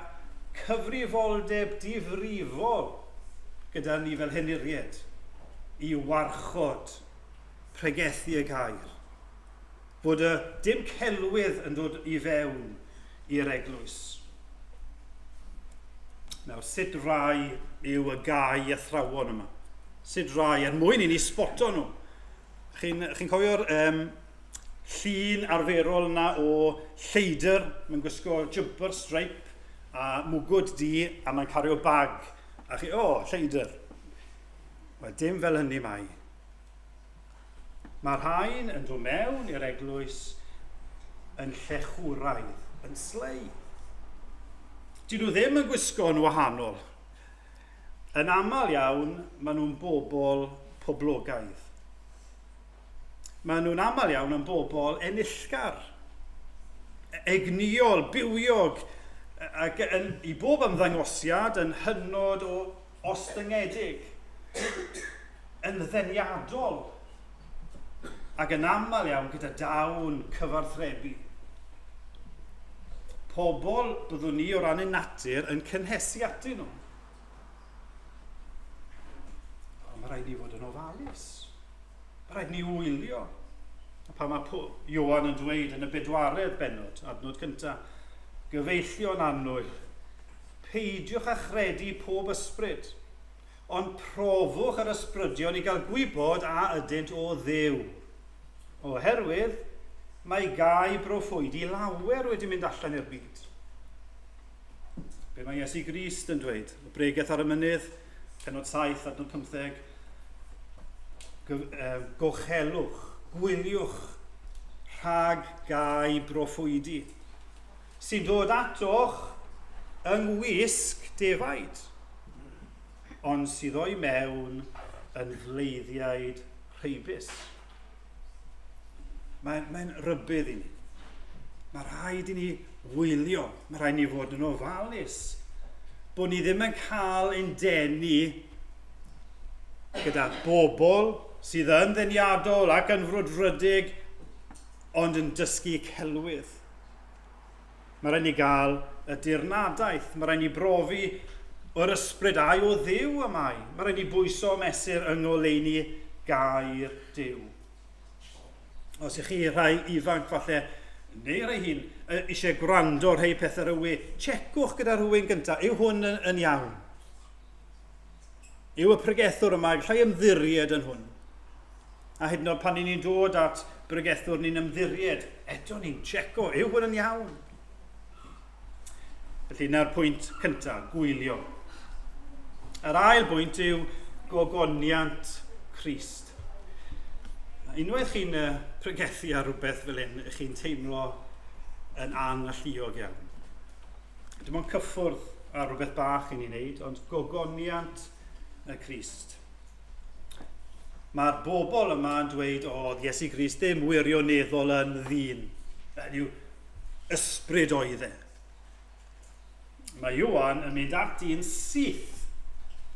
cyfrifoldeb difrifol gyda ni fel henuried i warchod pregethu y gair. Bod dim celwydd yn dod i fewn i'r eglwys. Nawr, sut rai yw y gau athrawon yma? Sut rai, er mwyn i ni spoto nhw? Chi'n cofio'r llun arferol yna o Lleidr, mae'n gwisgo jumper stripe a mwgwd di, a mae'n cario bag. A chi, Lleidr. Wel, dim fel hynny mai. Mae'r rhain yn dod mewn i'r eglwys yn llechwraidd, yn slei. Dyn nhw ddim yn gwisgo'n wahanol. Yn aml iawn, maen nhw'n bobl poblogaidd. Maen nhw'n aml iawn yn bobl enillgar, egniol, bywiog, ac i bob ymddangosiad yn hynod o ostyngedig, yn ddeniadol, ac yn aml iawn gyda dawn cyfarthrebu. Pobl byddwn ni o ran y natur yn cynhesu atyn nhw. Ond mae rhaid ni fod yn ofalus. Mae rhaid ni wylio. A pan mae Ioan yn dweud yn y 4 benod, adnod cyntaf, gyfeillion annwyl, peidiwch â chredu pob ysbryd, ond profwch yr ysbrydion i gael gwybod a ydynt o Dduw. Oherwydd, mae gau broffwydi lawer wedi mynd allan i'r byd. Be mae Iesu Grist yn dweud? Y bregeth ar y mynydd, pennod 7 adnod 15, gochelwch, gwyliwch, rhag gau broffwydi, sy'n dod atoch yng ngwisg defaid, ond sydd o'i mewn yn fleiddiaid rheibus. Mae'n rybydd i ni. Mae rhaid i ni wylio, mae rhaid ni fod yn ofalus, bod ni ddim yn cael ein denu gyda bobl sydd yn ddeniadol ac yn frwdfrydig, ond yn dysgu celwydd. Mae rhaid ni gael y dirnadaeth, mae rhaid ni brofi o'r ysbryd ai o ddiw y mae. Mae rhaid i bwyso mesur yng ngoleuni gair Duw. Os ych chi rhai ifanc falle, neu rhai hun, eisiau gwrando rhai pethau ar y we, checwch gyda rhywun gyntaf, yw hwn yn iawn? Yw y pregethwr yma, llai ymddiried yn hwn? A hyd yn oed pan ni'n dod at bregethwr ni'n ymddiried, eto ni'n checo, yw hwn yn iawn? Felly na'r pwynt cyntaf, gwylio. Yr ail bwynt yw gogoniant Crist. Unwaith chi'n pregethu ar rhywbeth fel hyn, chi'n teimlo yn anghalluog iawn. Dim ond cyffwrdd ar rhywbeth bach i ni'n neud, ond gogoniant y Crist. Mae'r bobl yma yn dweud, Iesu Grist dim wirioneddol yn ddyn. Hynny yw, ysbryd oedd e. Mae Ioan yn mynd ati'n syth.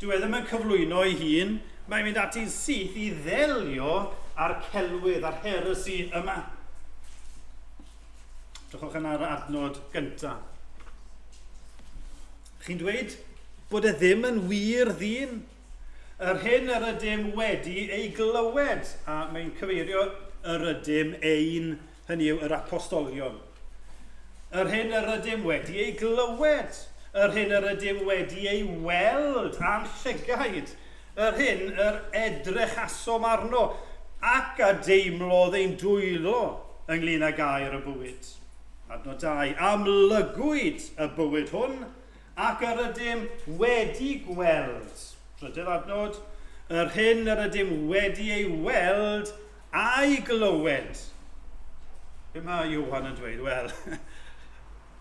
Dwi ddim yn cyflwyno ei hun, mae'n mynd ati'n syth i ddelio ar celwydd, ar heresi yma. Drychwch yn ar adnod gyntaf. Chi'n dweud bod e ddim yn wir ddyn. Yr hyn yr ydym wedi ei glywed, a mae'n cyfeirio yr ydym ein, hynny yw yr apostolion. Yr hyn yr ydym wedi ei glywed, yr hyn yr ydym wedi ei weld a'n llygaid, yr hyn yr edrych asom arno, ac a deimlodd ein dwylo ynglŷn â gair y bywyd. Adnod 2, amlygwyd y bywyd hwn, ac yr ydym wedi gweld. Trydydd adnod, yr hyn yr ydym wedi ei weld a'i glywed. Be mae Ioan yn dweud? Wel,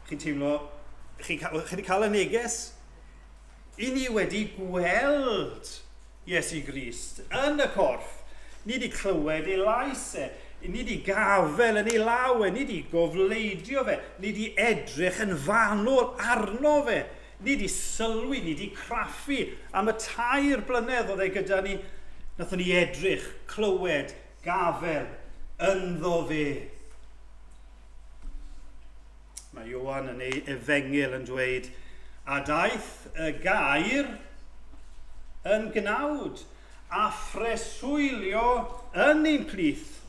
chi'n teimlo, chi wedi cael y neges? I ni wedi gweld Iesu Grist yn y corff. Ni wedi clywed ei lais e. Ni wedi gafel yn ei law e. Ni wedi gofleidio fe. Ni wedi edrych yn fanwl arno fe. Ni wedi sylwi, ni wedi craffu am y 3 blynedd oedd e gyda ni. Nathon ni edrych, clywed, gafel, ynddo fe. Mae Ioan yn ei efengil yn dweud, a daeth y gair yn gnawd, a phreswylio yn ein plith,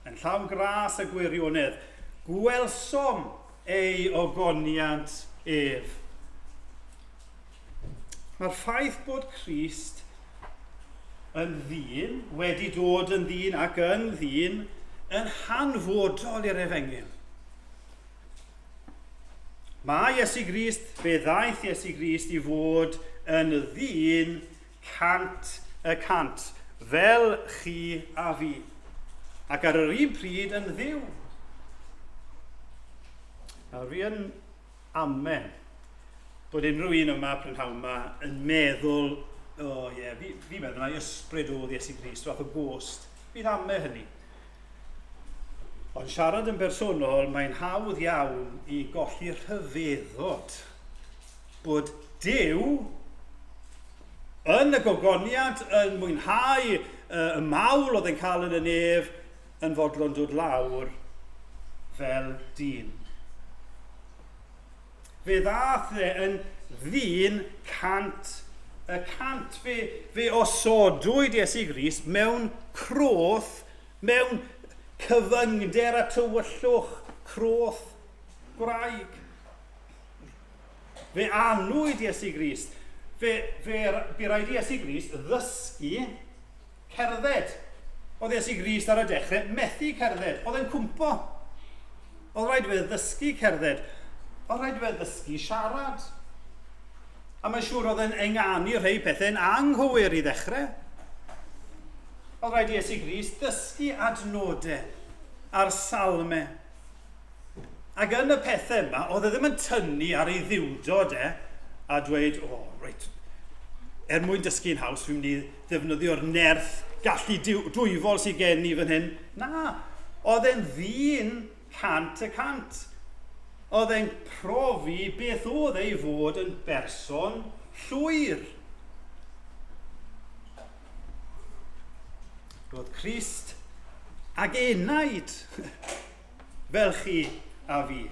yn llawn gras y gwirionedd, gwelsom ei ogoniant ef. Mae'r ffaith bod Crist yn ddyn, wedi dod yn ddyn ac yn ddyn, yn hanfodol i'r efengil. Mae Iesu Grist, fe ddaeth Iesu Grist i fod yn ddyn cant y cant, fel chi a fi, ac ar yr un pryd yn ddiw. Nawr fi yn amen bod unrhyw un yma prynhawn yma yn meddwl, fi meddwl na ysbryd oedd Iesu Grist, fath o gost. Fi'n amen hynny. Ond siarad yn bersonol, mae'n hawdd iawn i golli rhyfeddod bod Duw yn y gogoniad, yn mwynhau y mawl oedd yn cael yn y nef, yn fodlon dod lawr fel dyn. Fe ddath e yn ddyn cant y cant. Fe osodwyd Iesu Grist mewn croth, mewn cyfyngder a tywyllwch, croth gwraig. Fe anwyd Iesu Grist. Bu raid i Iesu Grist ddysgu cerdded. Oedd Iesu Grist ar y dechrau methu cerdded. Oedd e'n cwmpo. Oedd rhaid fe ddysgu cerdded. Oedd rhaid fe ddysgu siarad. A mae'n siŵr oedd e'n enganu rhai pethau'n anghywir i ddechrau. Oedd rhaid i Iesu Grist ddysgu adnodau ar salmau. Ac yn y pethau yma, oedd e ddim yn tynnu ar ei ddiwdod a dweud, reit, mwyn dysgu'n haws, fi'n mynd i ddefnyddio'r nerth gallu dwyfol sydd gen i fan hyn. Na, oedd e'n ddyn cant y cant. Oedd e'n profi beth oedd ei fod yn berson llwyr. Roedd Crist ag enaid fel chi a fi.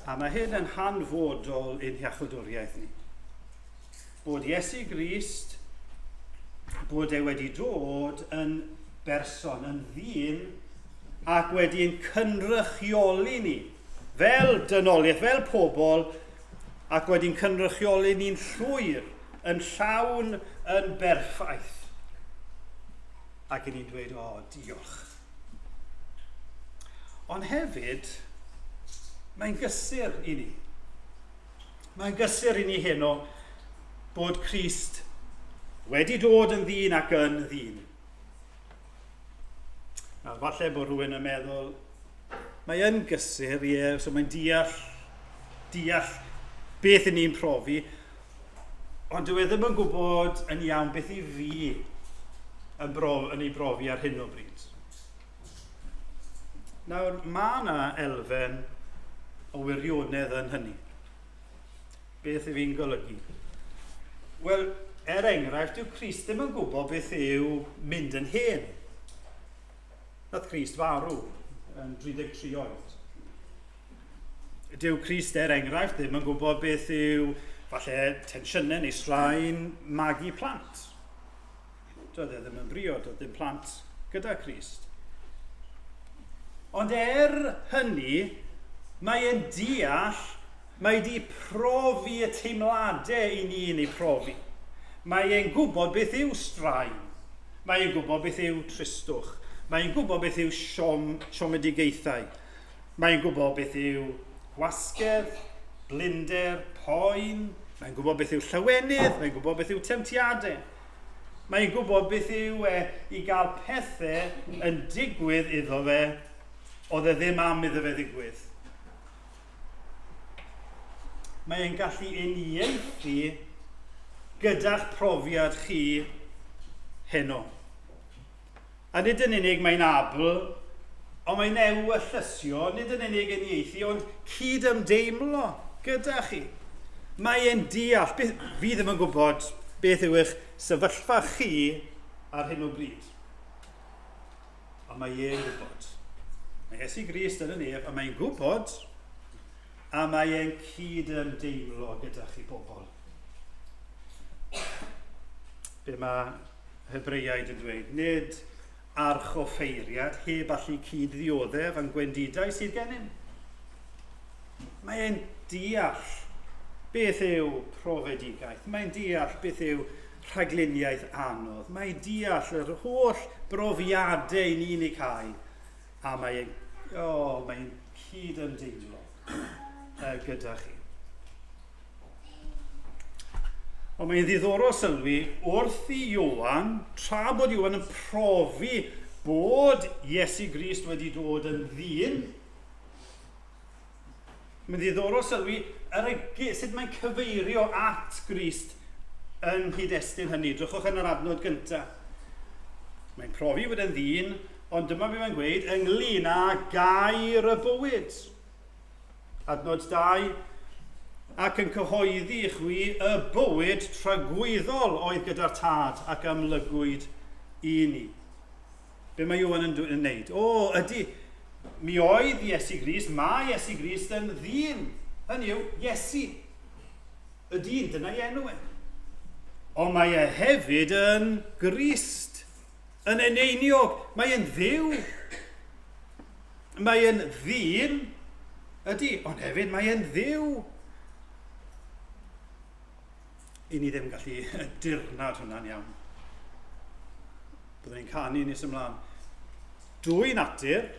A mae hyn yn hanfodol i'n hiachldwriaeth ni. bod Iesu Grist, bod e wedi dod yn berson, yn ddyn, ac wedi'n cynrychioli ni fel dynoliaeth, fel pobl, ac wedi'n cynrychioli ni'n llwyr, yn llawn, yn berffaith. Ac yn ni'n dweud, o, diolch. Ond hefyd, mae'n gysur i ni. Mae'n gysur i ni heno bod Crist wedi dod yn ddyn ac yn ddyn. Nawr, falle bod rhywun yn meddwl, mae yn gysur, ie, so mae'n deall beth yn ni'n profi, ond dwi ddim yn gwybod yn iawn beth i fi yn ei brofi ar hyn o bryd. Nawr, mae yna elfen o wirionedd yn hynny. Beth yw fi'n golygu? Wel, enghraifft, dyw Crist ddim yn gwybod beth yw mynd yn hen. Nath Crist farw yn 33 oed. Dyw Crist enghraifft ddim yn gwybod beth yw falle tensiynau neu straen magu plant. Doedd e ddim yn briod, doedd ddim plant gyda Crist. Ond hynny, mae e'n deall, mae wedi profi y teimladau i ni yn ei profi. Mae e'n gwybod beth yw straen. Mae e'n gwybod beth yw tristwch. Mae e'n gwybod beth yw siomedigaethau. Mae e'n gwybod beth yw gwasgedd, blinder, poen. Mae'n gwybod beth yw llawenydd. Mae'n gwybod beth yw temtiadau. Mae'n gwybod beth yw i gael pethau yn digwydd iddo fe, oedd e ddim am iddo fe ddigwydd. Mae'n gallu uniaethu gyda'ch profiad chi heno. A nid yn unig mae'n abl, ond mae'n ewyllysio, nid yn unig yn uniaethu, ond cydymdeimlo gyda chi. Mae'n deall, fi ddim yn gwybod beth yw eich sefyllfa chi ar hyn o bryd. Ond mae e'n gwybod. Mae Iesu Grist yn y nef, a mae'n gwybod, a mae e'n cydymdeimlo gyda chi bobl. Be mae Hebreaid yn dweud, nid archoffeiriad heb allu cyd-ddioddef yn gwendidau sydd gennym. Mae'n deall beth yw profedigaeth. Mae'n deall beth yw rhagluniaeth anodd. Mae'n deall yr holl brofiadau ni'n ei cael. A mae'n cydymdeimlo gyda chi. Ond mae'n ddiddorol sylwi wrth i Ioan, tra bod Ioan yn profi bod Iesu Grist wedi dod yn ddyn, mae'n ddiddorol sylwi sut mae'n cyfeirio at Grist yn hyd-destun hynny. Drychwch yn yr adnod gyntaf. Mae'n profi bod yn ddyn, ond dyma beth mae'n gweud, ynglyn â gair y bywyd. Adnod 2, ac yn cyhoeddi i chwi y bywyd tragwyddol oedd gyda'r tad ac amlygwyd i ni. Be mae Ioan yn wneud? Ydy, mi oedd Iesu Grist, mae Iesu Grist yn ddyn. Hynny yw, Iesu. Y dyn, dyna ei enw e. Ond mae e hefyd yn Grist, yn eneiniog. Mae e'n dduw. Mae e'n ddyn, ydy, ond hefyd mae e'n dduw. I ni ddim gallu dirnad hwnna'n iawn. Byddwn ni'n canu nes ymlaen. Dwy natur,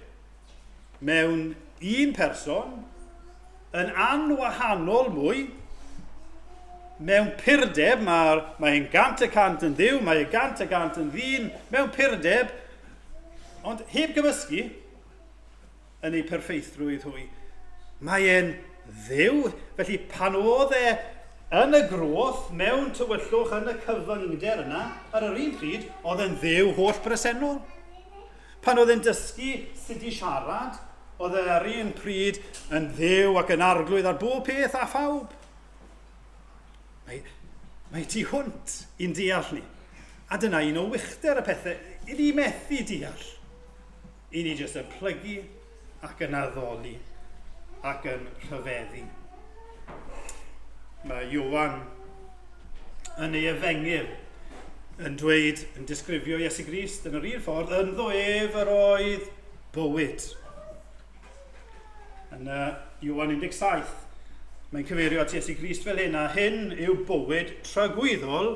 mewn un person, yn anwahanol mwy, mewn purdeb, mae'n 100% yn dduw, mae'n 100% yn ddyn, mewn purdeb, ond heb gymysgu, yn ei perfeithrwydd hwy. Mae e'n dduw, felly pan oedd e yn y groth, mewn tywyllwch yn y cyfyngder yna, ar yr un pryd, oedd e'n dduw holl bresennol. Pan oedd e'n dysgu sut i siarad, oedd e ar un pryd yn dduw ac yn arglwydd ar bob peth a phawb. Mae tu hwnt i'n deall ni. A dyna un o wychder y pethau, i ni methu deall. I ni jyst yn plygu ac yn addoli ac yn rhyfeddu. Mae Ioan yn ei efengyl yn dweud, yn disgrifio Iesu Grist yn yr un ffordd, ynddo ef yr oedd bywyd. Yn Ioan 17, mae'n cyfeirio at Iesu Grist fel hyn, a hyn yw bywyd trygwyddol,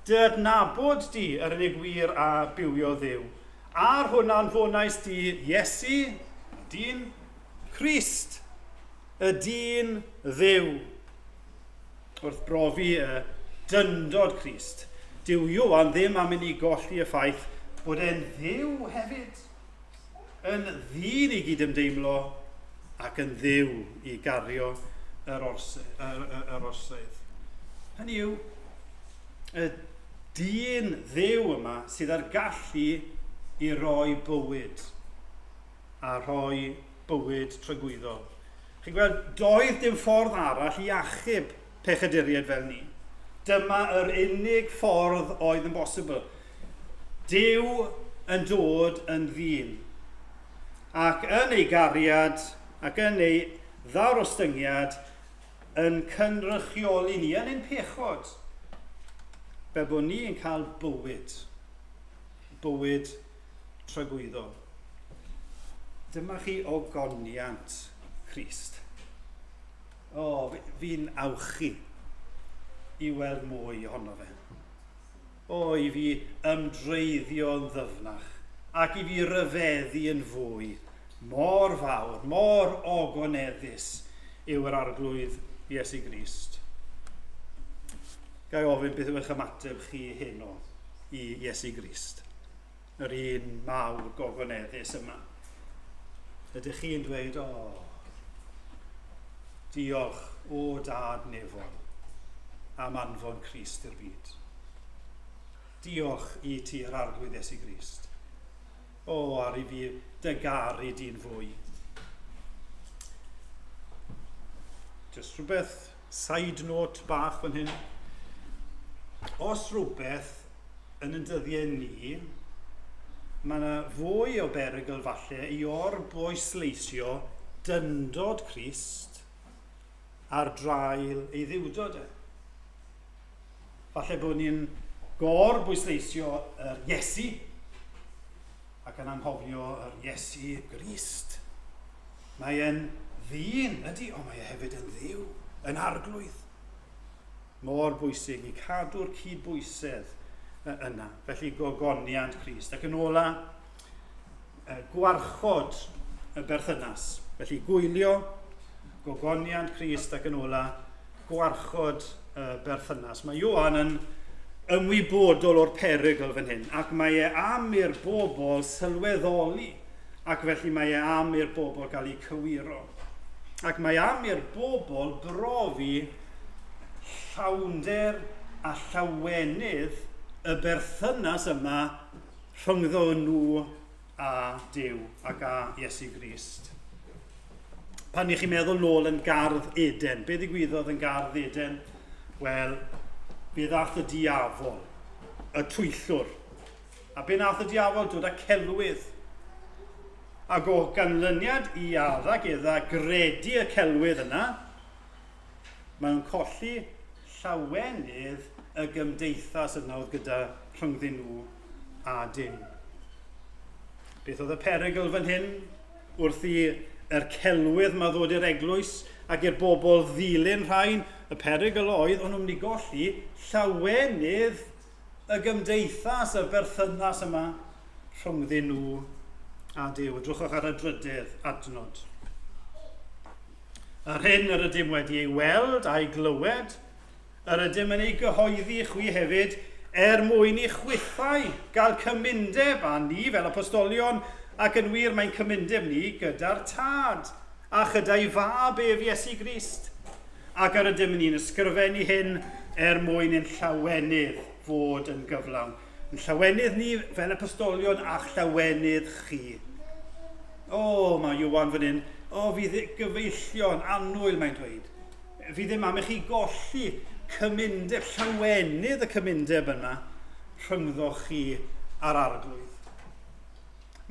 dy adnabod di yr unig wir a bywio Dduw. Ar hwnna'n fonais di Iesu, dyn Crist, y dyn Dduw. Wrth brofi y dyndod Crist, dyw Ioan ddim am mynd i golli y ffaith bod e'n dduw hefyd, yn ddyn i gydymdeimlo ac yn dduw i gario yr orsedd. Hynny yw, y dyn dduw yma sydd ar gallu i roi bywyd, a rhoi bywyd trygwyddol. Chi'n gweld, doedd dim ffordd arall i achub pechaduriaid fel ni. Dyma yr unig ffordd oedd yn bosibl. Duw yn dod yn ddyn. Ac yn ei gariad, ac yn ei ddarostyngiad, yn cynrychioli ni, yn ein pechod. Fel bod ni yn cael bywyd. Bywyd trygwyddol. Dyma chi ogoniant Crist. Fi'n awchu i weld mwy ohono fe. I fi ymdreiddio'n ddyfnach ac i fi ryfeddu yn fwy. Mor fawr, mor ogoneddus yw yr arglwydd Iesu Grist. Gai ofyn beth yw eich ymateb chi heno i Iesu Grist, yr un mawr gogoneddus yma. Ydych chi'n dweud, diolch o dad nefol am anfon Crist i'r byd. Diolch i ti yr arglwydd Iesu Grist. Ar i fi dygaru di'n fwy. Just rhywbeth side note bach fan hyn. Os rhywbeth yn ein dyddiau ni, mae yna fwy o berygl falle i orbwysleisio dyndod Crist ar drail ei ddiwdod e. Falle bod ni'n gorbwysleisio yr Iesu ac yn anghofio yr Iesu Grist. Mae e'n ddyn, ydy, mae e hefyd yn dduw, yn arglwydd. Mor bwysig i cadw'r cydbwysedd yna, felly gogoniant Crist. Ac yn ola, gwarchod y berthynas. Felly gwylio, gogoniant Crist ac yn ola, gwarchod y berthynas. Mae Ioan yn ymwybodol o'r perygl fan hyn, ac mae e am i'r bobl sylweddoli, ac felly mae e am i'r bobl gael eu cywiro. Ac mae am i'r bobl brofi llawnder a llawenydd y berthynas yma rhyngddo nhw a Duw ac a Iesu Grist. Pan i chi'n meddwl nôl yn gardd Eden, be ddigwyddodd yn gardd Eden? Wel, fe ddath y diafol, y twyllwr. A be nath y diafol dod â celwydd. Ac o ganlyniad i addag idda gredu y celwydd yna, mae'n colli llawenydd y gymdeithas yna oedd gyda rhyngddyn nhw a dim. Beth oedd y perygl fan hyn wrth i yr celwydd ma ddod i'r eglwys ac i'r bobl ddilyn rhain? Y perygl oedd o'n nhw'n mynd i golli llawenydd y gymdeithas, y berthynas yma rhyngddyn nhw a Duw. Drwchwch ar y drydydd adnod. Yr hyn yr ydym wedi ei weld a'i glywed, yr ydym yn ei gyhoeddi chwi hefyd, mwyn i chwithau gael cymundeb â ni fel apostolion, ac yn wir mae'n cymundeb ni gyda'r tad a chydau fab ef Iesu Grist. Ac yr ydym ni'n ysgrifennu hyn mwyn ein llawenydd fod yn gyflawn. Yn llawenydd ni fel apostolion a llawenydd chi. Mae Ioan fan hyn, fydd gyfeillion annwyl mae'n dweud. Fi ddim am i chi golli cymundeb, llawenydd y cymundeb yna rhyngddo chi ar arglwydd.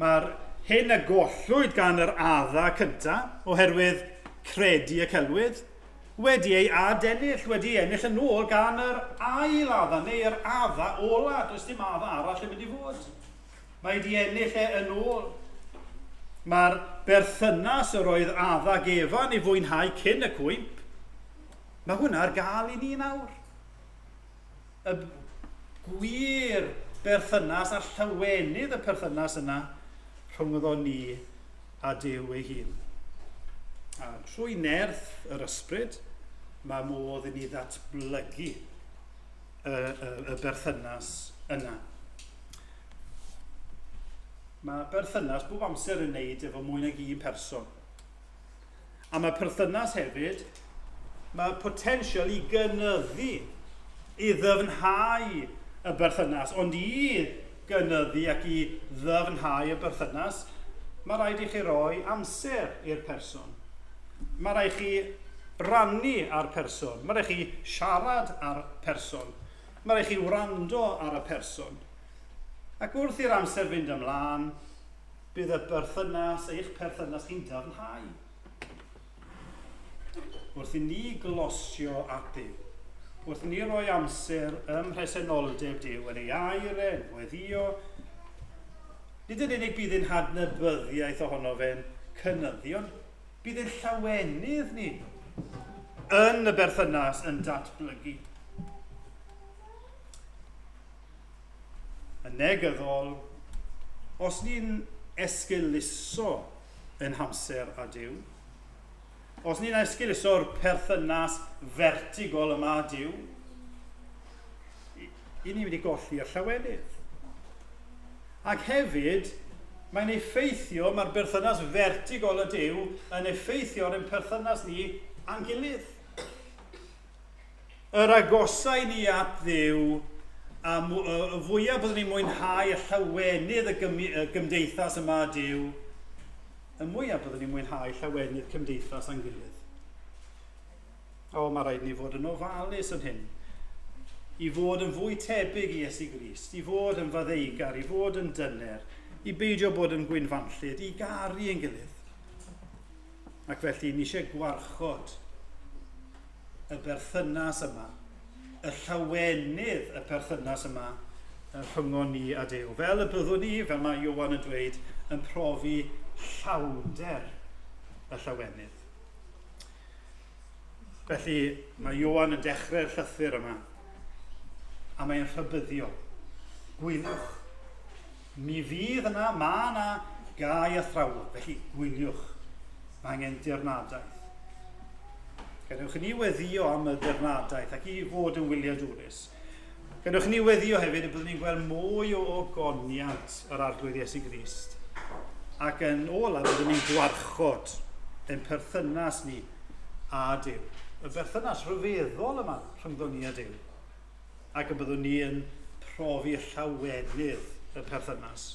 Mae'r hyn y gollwyd gan yr adda cyntaf oherwydd credu y celwydd, wedi ei adennill, wedi ennill yn ôl gan yr ail adda, neu'r adda ola. Does dim adda arall yn mynd i fod. Mae wedi ennill yn ôl. Mae'r berthynas yr oedd adda gefan i fwynhau cyn y cwymp. Mae hwnna ar gael i ni nawr. Y gwir berthynas a'r llawenydd y perthynas yna rhwngddo ni a Duw ei hun. A trwy nerth yr ysbryd, mae modd i ni ddatblygu y berthynas yna. Mae berthynas bob amser yn wneud efo mwy nag un person. A mae perthynas hefyd, mae potensial i gynyddu, i ddyfnhau y berthynas. Ond i gynyddu ac i ddyfnhau y berthynas, mae rhaid i chi roi amser i'r person. Mae rhaid chi rannu ar person. Mae rhaid chi siarad ar person. Mae rhaid chi wrando ar y person. Ac wrth i'r amser fynd ymlaen, bydd y berthynas, eich perthynas chi'n dyfnhau. Wrth i ni glosio at Duw, wrth i ni roi amser ym mhresenoldeb Duw yn ei air, weddio, nid yn unig bydd ein hadnabyddiaeth ohono fe'n cynyddion, bydd ein llawenydd ni yn y berthynas yn datblygu. Yn negyddol, os ni'n esgyluso yn hamser a Duw, os ni'n esgyluso'r perthynas vertigol yma a Duw, i ni'n mynd i golli'r llawenydd. Ac hefyd, mae'n effeithio, mae'r berthynas vertigol y Duw yn effeithio ar ein perthynas ni a'n gilydd. Yr agosau ni at Dduw, a y fwyaf byddwn ni'n mwynhau y llawenydd y gymdeithas yma a Duw, y mwyaf byddwn ni'n mwynhau llawenydd cymdeithas a'n gilydd. O, mae rhaid ni fod yn ofalus yn hyn. I fod yn fwy tebyg i Iesu Grist, i fod yn faddeugar, i fod yn dyner, i beidio bod yn gwynfanllyd, i garu ein gilydd. Ac felly, ni eisiau gwarchod y berthynas yma, y llawenydd y perthynas yma rhyngo ni a Duw. Fel y byddwn ni, fel mae Ioan yn dweud, yn profi llawder y llawenydd. Felly, mae Ioan yn dechrau'r llythyr yma, a mae'n rhybyddio. Gwyliwch. Mi fydd yna, mae yna gau athrawon. Felly, gwyliwch. Mae angen dirnadaeth. Gadewch ni weddio am y dirnadaeth ac i fod yn wyliadwrus. Gadewch ni weddio hefyd y byddwn ni'n gweld mwy o ogoniad yr arglwydd Iesu Grist. Ac yn ola byddwn ni'n gwarchod ein perthynas ni a Duw. Y berthynas rhyfeddol yma rhyngddo ni a Duw. Ac y byddwn ni yn profi llawenydd y perthynas.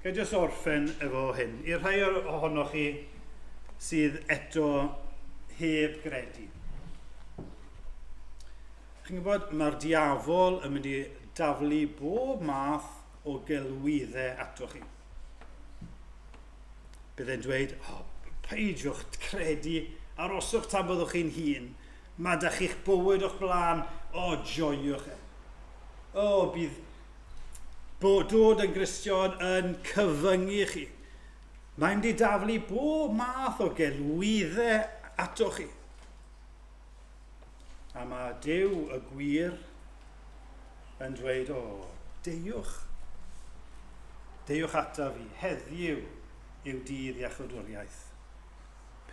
Gael jyst orffen efo hyn. I'r rhai ohonoch chi sydd eto heb gredu. Chi'n gwybod, mae'r diafol yn mynd i daflu bob math o gelwyddau ato chi. Byddai'n dweud, peidiwch credu, aroswch tan byddwch chi'n hun, mae da chi'ch bywyd o'ch blaen, joiwch e. Bydd dod yn Gristion yn cyfyngu chi. Mae'n mynd i daflu bob math o gelwyddau ato chi. A mae Duw y gwir yn dweud, deiwch. Deiwch ata fi, heddiw yw dydd iachawdwriaeth.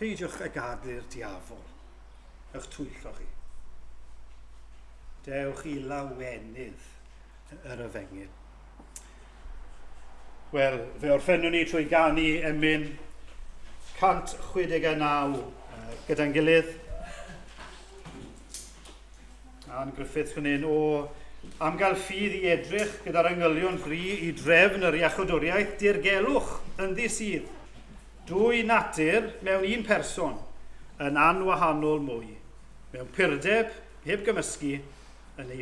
Peidiwch a gadlu'r diafol, eich twyllo chi. Dewch i lawenydd yr efengyn. Wel, fe orffennwn ni trwy ganu emyn 169 gyda'n gilydd. A'n Griffith fan hyn, am gael ffydd i edrych gyda'r angylion ffri i drefn yr iachawdwriaeth, dirgelwch yn ddisydd. Dwy natur mewn un person yn anwahanol mwy. Mewn purdeb, heb gymysgu, yn ei